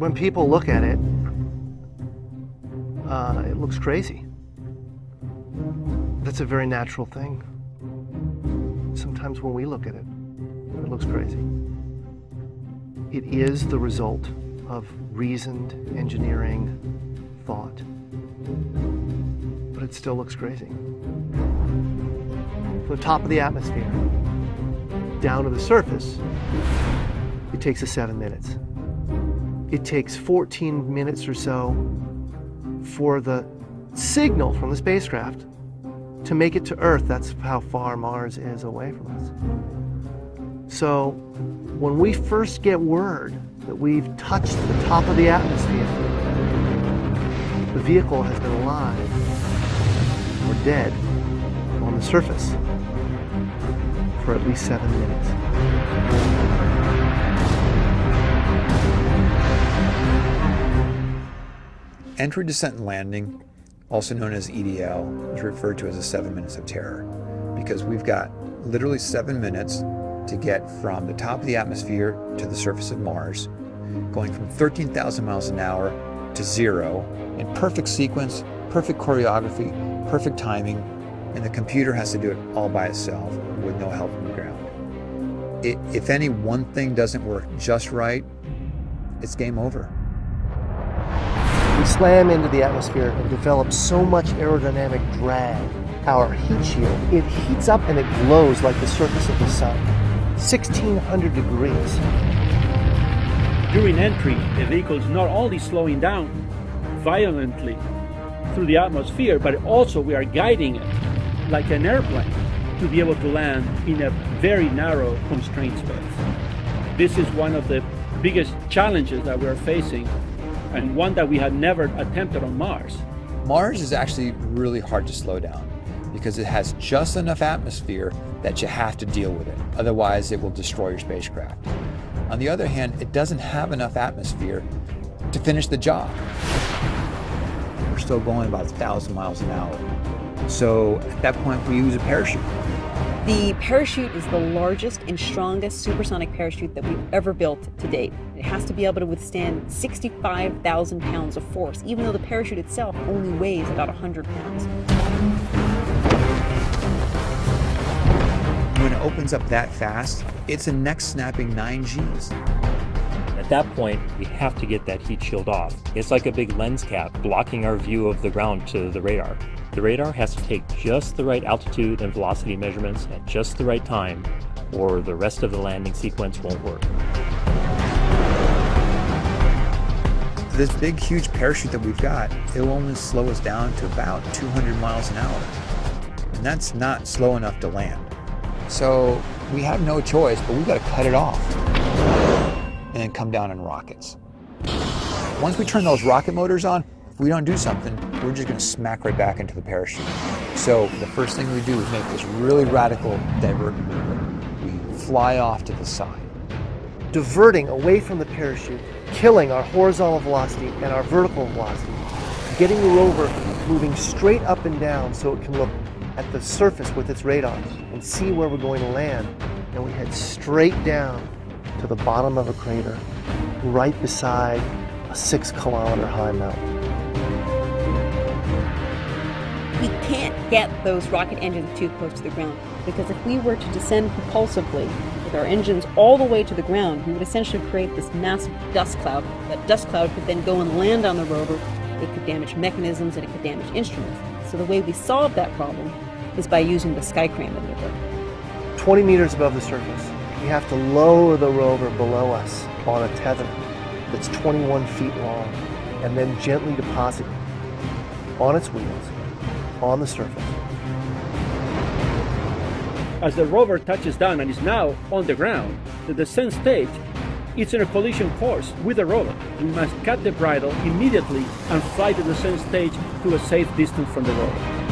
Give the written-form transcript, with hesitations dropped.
When people look at it, it looks crazy. That's a very natural thing. Sometimes when we look at it, it looks crazy. It is the result of reasoned engineering thought, but it still looks crazy. From the top of the atmosphere down to the surface, it takes us 7 minutes. It takes 14 minutes or so for the signal from the spacecraft to make it to Earth. That's how far Mars is away from us. So when we first get word that we've touched the top of the atmosphere, the vehicle has been alive or dead on the surface for at least 7 minutes. Entry, descent, and landing, also known as EDL, is referred to as the 7 minutes of terror because we've got literally 7 minutes to get from the top of the atmosphere to the surface of Mars, going from 13,000 miles an hour to 0 in perfect sequence, perfect choreography, perfect timing, and the computer has to do it all by itself with no help from the ground. If any one thing doesn't work just right, it's game over. We slam into the atmosphere and develop so much aerodynamic drag. Our heat shield, it heats up and it glows like the surface of the sun. 1,600 degrees. During entry, the vehicle is not only slowing down violently through the atmosphere, but also we are guiding it like an airplane to be able to land in a very narrow, constrained space. This is one of the biggest challenges that we're facing, and one that we had never attempted on Mars. Mars is actually really hard to slow down because it has just enough atmosphere that you have to deal with it. Otherwise, it will destroy your spacecraft. On the other hand, it doesn't have enough atmosphere to finish the job. We're still going about 1,000 miles an hour. So at that point, we use a parachute. The parachute is the largest and strongest supersonic parachute that we've ever built to date. It has to be able to withstand 65,000 pounds of force, even though the parachute itself only weighs about 100 pounds. When it opens up that fast, it's a neck-snapping 9 Gs. At that point, we have to get that heat shield off. It's like a big lens cap blocking our view of the ground to the radar. The radar has to take just the right altitude and velocity measurements at just the right time, or the rest of the landing sequence won't work. This big, huge parachute that we've got, it will only slow us down to about 200 miles an hour. And that's not slow enough to land. So we have no choice, but we've got to cut it off and then come down in rockets. Once we turn those rocket motors on, if we don't do something, we're just going to smack right back into the parachute. So the first thing we do is make this really radical divert maneuver. We fly off to the side. Diverting away from the parachute, killing our horizontal velocity and our vertical velocity, getting the rover moving straight up and down so it can look at the surface with its radar and see where we're going to land. And we head straight down to the bottom of a crater, right beside a 6-kilometer high mountain. We can't get those rocket engines too close to the ground, because if we were to descend propulsively with our engines all the way to the ground, we would essentially create this massive dust cloud. That dust cloud could then go and land on the rover. It could damage mechanisms and it could damage instruments. So the way we solve that problem is by using the sky crane maneuver. 20 meters above the surface, we have to lower the rover below us on a tether that's 21 feet long, and then gently deposit it on its wheels on the surface. As the rover touches down and is now on the ground, the descent stage is in a collision course with the rover. We must cut the bridle immediately and fly the descent stage to a safe distance from the rover.